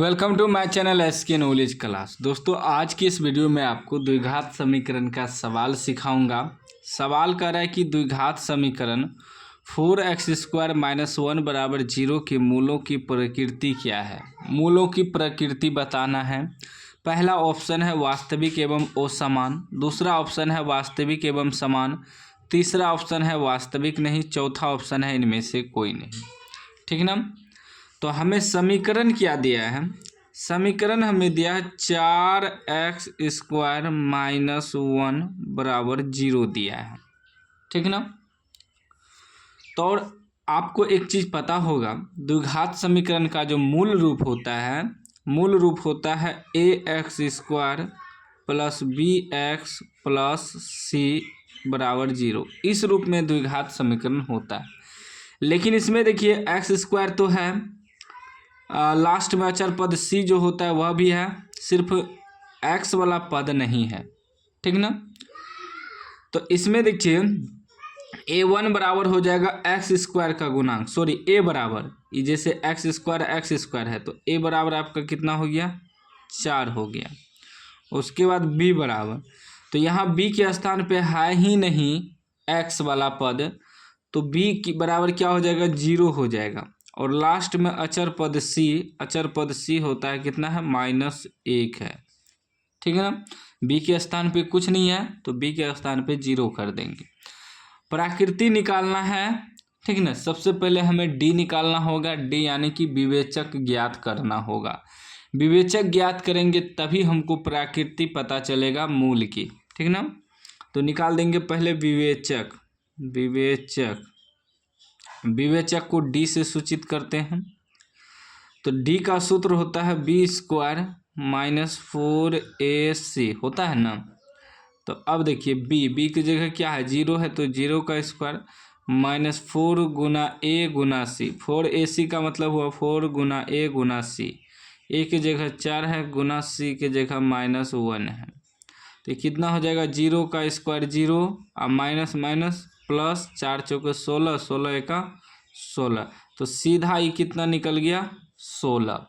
Welcome to my channel SK knowledge class. दोस्तों, आज की इस वीडियो में आपको द्विघात समीकरण का सवाल सिखाऊंगा। सवाल कर रहा है कि द्विघात समीकरण 4x² - 1 = 0 के मूलों की प्रकृति क्या है। मूलों की प्रकृति बताना है। पहला ऑप्शन है वास्तविक एवं असमान, दूसरा ऑप्शन है वास्तविक एवं समान, तीसरा ऑप्शन है वास्तविक नहीं, चौथा ऑप्शन है इनमें से कोई नहीं। ठीक ना। तो हमें समीकरण क्या दिया है? समीकरण हमें दिया है 4x² - 1 = 0 दिया है। ठीक ना। तो और आपको एक चीज़ पता होगा, द्विघात समीकरण का जो मूल रूप होता है ax² + bx + c = 0। इस रूप में द्विघात समीकरण होता है। लेकिन इसमें देखिए x² तो है, लास्ट में अचर पद c जो होता है वह भी है, सिर्फ x वाला पद नहीं है। ठीक ना। तो इसमें देखिए a1 बराबर हो जाएगा x² का गुणांक, सॉरी a बराबर, ये जैसे x² है तो a बराबर आपका कितना हो गया, 4 हो गया। उसके बाद b बराबर, तो यहाँ b के स्थान पे है ही नहीं x वाला पद, तो b की बराबर क्या हो जाएगा, 0 हो जाएगा। और लास्ट में अचर पद c होता है कितना है, -1 है। ठीक है ना। b के स्थान पे कुछ नहीं है तो b के स्थान पे 0 कर देंगे। प्रकृति निकालना है। ठीक ना। सबसे पहले हमें d निकालना होगा, d यानी कि विवेचक ज्ञात करना होगा। विवेचक ज्ञात करेंगे तभी हमको प्रकृति पता चलेगा मूल की। ठीक ना। तो निकाल देंगे पहले विवेचक को d से सूचित करते हैं। तो d का सूत्र होता है b² - 4ac होता है ना। तो अब देखिए b की जगह क्या है, 0 है, तो 0 का स्क्वायर -4 × a × c। 4ac का मतलब हुआ 4 × a × c। a की जगह 4 है, गुना c की जगह -1 है। तो कितना हो जाएगा, 0 का स्क्वायर 0 और माइनस माइनस प्लस, 4 चौके 16, 16 एका 16, तो सीधा ये कितना निकल गया, 16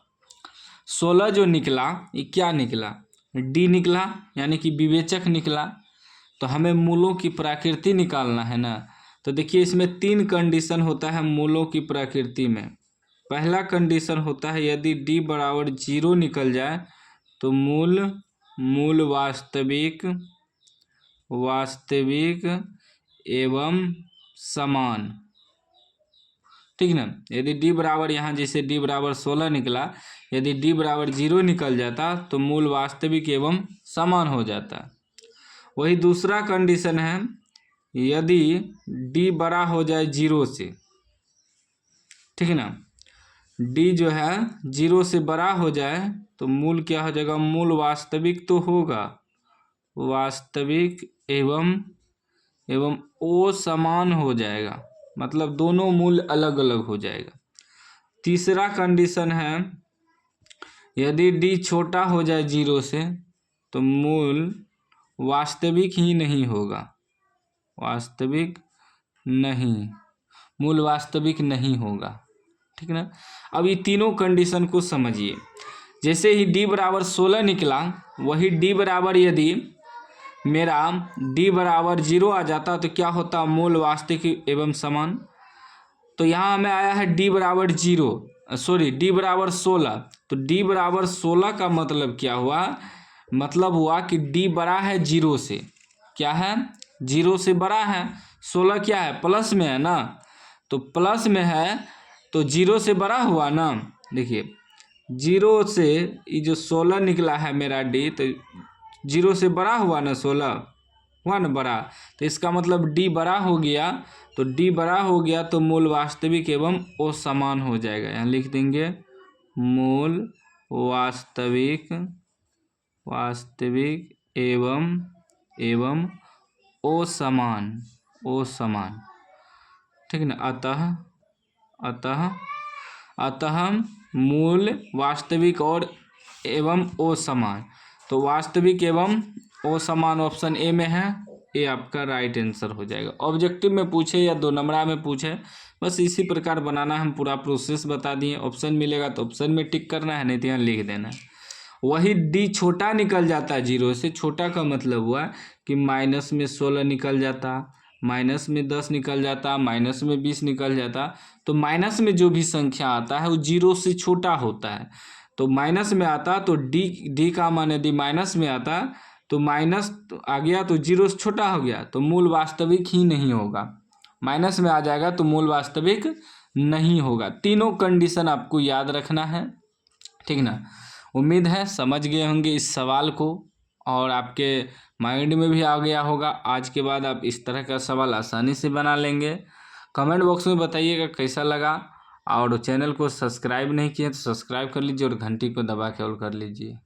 जो निकला ये क्या निकला, डी निकला, यानी कि विवेचक निकला। तो हमें मूलों की प्रकृति निकालना है ना। तो देखिए इसमें 3 कंडीशन होता है मूलों की प्रकृति में। पहला कंडीशन होता है यदि d बराबर 0 निकल जाए तो मूल वास्तविक एवं समान। ठीक ना। यदि d बराबर, यहाँ जैसे d बराबर 16 निकला, यदि d बराबर 0 निकल जाता तो मूल वास्तविक एवं समान हो जाता। वही दूसरा कंडीशन है यदि d बड़ा हो जाए 0 से। ठीक है ना। d जो है 0 से बड़ा हो जाए तो मूल क्या हो जाएगा, मूल वास्तविक तो होगा, वास्तविक एवं असमान हो जाएगा, मतलब दोनों मूल अलग अलग हो जाएगा। तीसरा कंडीशन है यदि d छोटा हो जाए 0 से तो मूल वास्तविक ही नहीं होगा, मूल वास्तविक नहीं होगा। ठीक ना। अब ये तीनों कंडीशन को समझिए। जैसे ही d बराबर 16 निकला, वही d बराबर यदि मेरा d बराबर 0 आ जाता तो क्या होता, मूल वास्तविक एवं समान। तो यहाँ हमें आया है d बराबर 16, तो d बराबर 16 का मतलब क्या हुआ, मतलब हुआ कि d बड़ा है 0 से। क्या है, 0 से बड़ा है। 16 क्या है, प्लस में है ना, तो प्लस में है तो 0 से बड़ा हुआ ना। देखिए 0 से ये जो 16 निकला है मेरा d, तो 0 से बड़ा हुआ ना, 16 हुआ ना बड़ा, तो इसका मतलब d बड़ा हो गया। तो d बड़ा हो गया तो मूल वास्तविक एवं असमान हो जाएगा। यहाँ लिख देंगे मूल वास्तविक एवं असमान। ठीक ना। अतः मूल वास्तविक और एवं असमान। तो वास्तविक एवं असमान ऑप्शन ए में है, ये आपका राइट आंसर हो जाएगा। ऑब्जेक्टिव में पूछे या 2 नंबरा में पूछे, बस इसी प्रकार बनाना, हम पूरा प्रोसेस बता दिए। ऑप्शन मिलेगा तो ऑप्शन में टिक करना है, नहीं तो यहाँ लिख देना है। वही डी छोटा निकल जाता है 0 से। छोटा का मतलब हुआ कि माइनस में 16 निकल जाता, माइनस में 10 निकल जाता, माइनस में 20 निकल जाता। तो माइनस में जो भी संख्या आता है वो 0 से छोटा होता है। तो माइनस में आता तो डी का मान यदि माइनस में आता तो माइनस आ गया तो 0 से छोटा हो गया, तो मूल वास्तविक ही नहीं होगा। माइनस में आ जाएगा तो मूल वास्तविक नहीं होगा। तीनों कंडीशन आपको याद रखना है, ठीक ना। उम्मीद है समझ गए होंगे इस सवाल को और आपके माइंड में भी आ गया होगा। आज के बाद आप इस तरह का सवाल आसानी से बना लेंगे। कमेंट बॉक्स में बताइएगा कैसा लगा, और चैनल को सब्सक्राइब नहीं किए तो सब्सक्राइब कर लीजिए और घंटी को दबा के ऑल कर लीजिए।